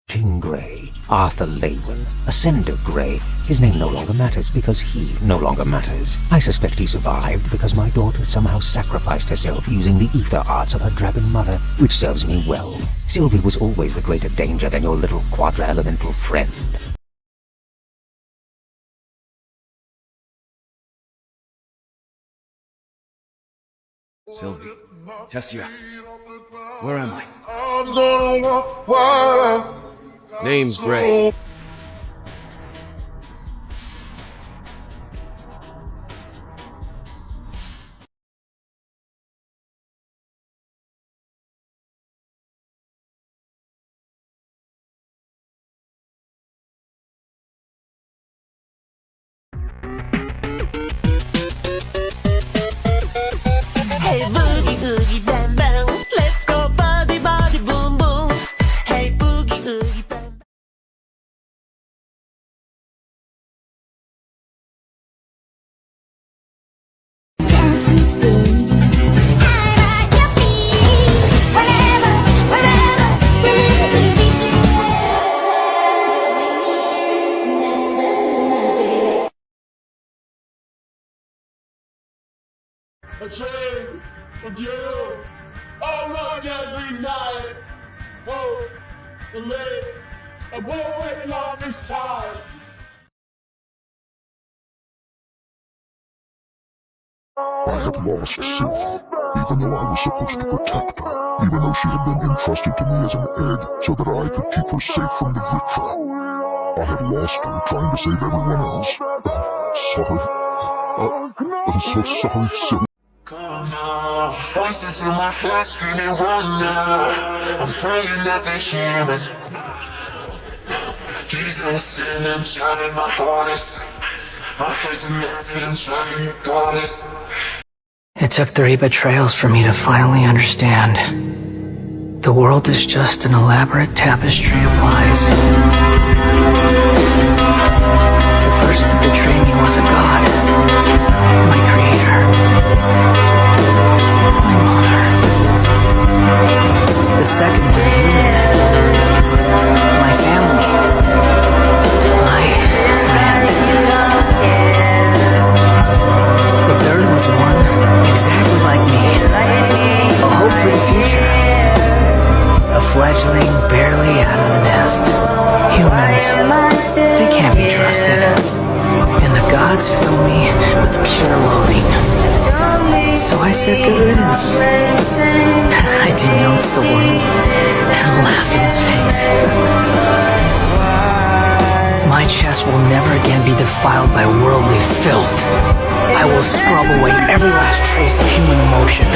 King Grey, Arthur Lewin, Ascender Grey. His name no longer matters because he no longer matters. I suspect he survived because my daughter somehow sacrificed herself using the ether arts of her dragon mother, which serves me well. Sylvie was always the greater danger than your little quadra-elemental friend. Sylvie, Tessia, where am I? Name's Grey. Hey boogie oogie bam bam, let's go body body boom boom. Hey boogie oogie bam. Can't you see? I'm at your feet. Whenever, wherever, we're meant to be together. A shade of you almost every night. Oh, the late, I won't wait long this time. I had lost Sylvie, even though I was supposed to protect her, even though she had been entrusted to me as an egg so that I could keep her safe from the Vitra. I had lost her trying to save everyone else. Sorry. I'm so sorry, Sylvie. Come now, voices in my head screaming run now. I'm praying that they hear me. Jesus sin and trying my hardest. I hate to mess with and trying your goddess. It took 3 betrayals for me to finally understand. The world is just an elaborate tapestry of lies. The first to betray me was a god, my creator, my mother. The second was a human, my family, my friend. The third was one exactly like me, a hope for the future, a fledgling barely out of the nest. Humans, they can't be trusted, and the gods fill me with pure loathing. So I said good riddance. I denounce the world and laugh in its face. My chest will never again be defiled by worldly filth. I will scrub away every last trace of human emotion.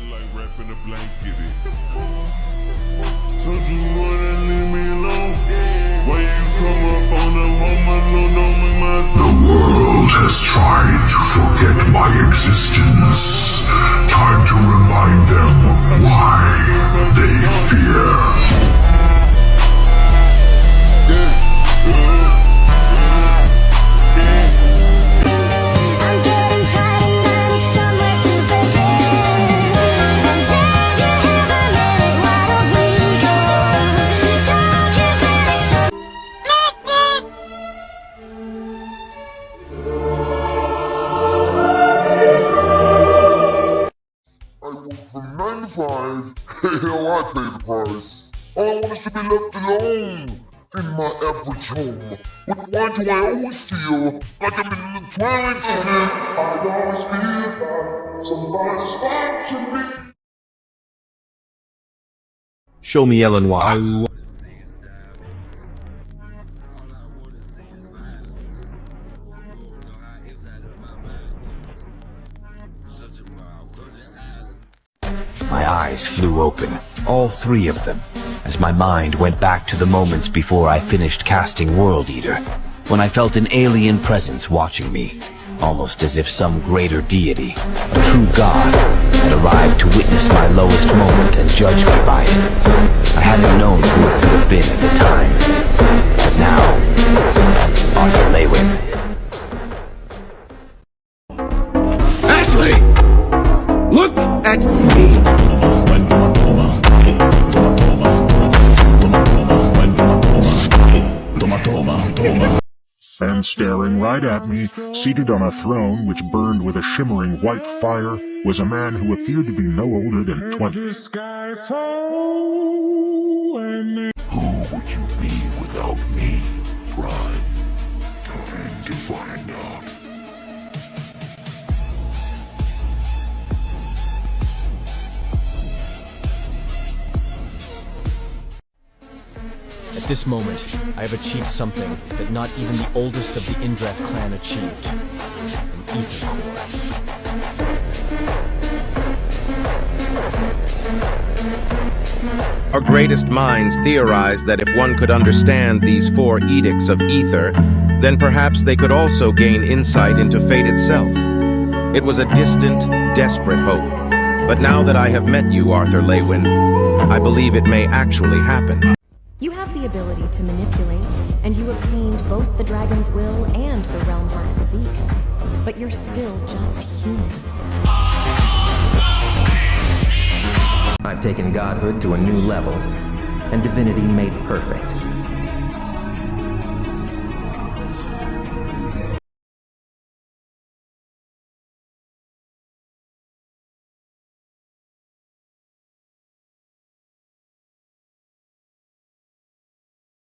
Like wrapping a blanket. Told you wanna leave me alone. When you come up on the home alone, don't make myself. The world has tried to forget my existence. Time to remind them of why they fear. I'm getting tired and I need somewhere to begin. And if you have a minute, why don't we go? Talk your goodness up. I work from 9 to 5. Hell, I pay the price. All I want is to be left alone in my average home. But why do I always feel like I'm in the Twilight Zone? I always feel like somebody's watching me. Show me Ellen why. My eyes flew open, all 3 of them, as my mind went back to the moments before I finished casting World Eater, when I felt an alien presence watching me, almost as if some greater deity, a true god, had arrived to witness my lowest moment and judge me by it. I hadn't known who it could have been at the time, but now, Arthur Lewin. Ashley! Look at me! And staring right at me, seated on a throne which burned with a shimmering white fire, was a man who appeared to be no older than 20. Who would you be without me, Prime? Time to find out. At this moment, I have achieved something that not even the oldest of the Indreth clan achieved. An ether core. Our greatest minds theorized that if one could understand these 4 edicts of ether, then perhaps they could also gain insight into fate itself. It was a distant, desperate hope. But now that I have met you, Arthur Lewin, I believe it may actually happen. You have the ability to manipulate, and you obtained both the dragon's will and the realm heart physique. But you're still just human. I've taken godhood to a new level, and divinity made perfect.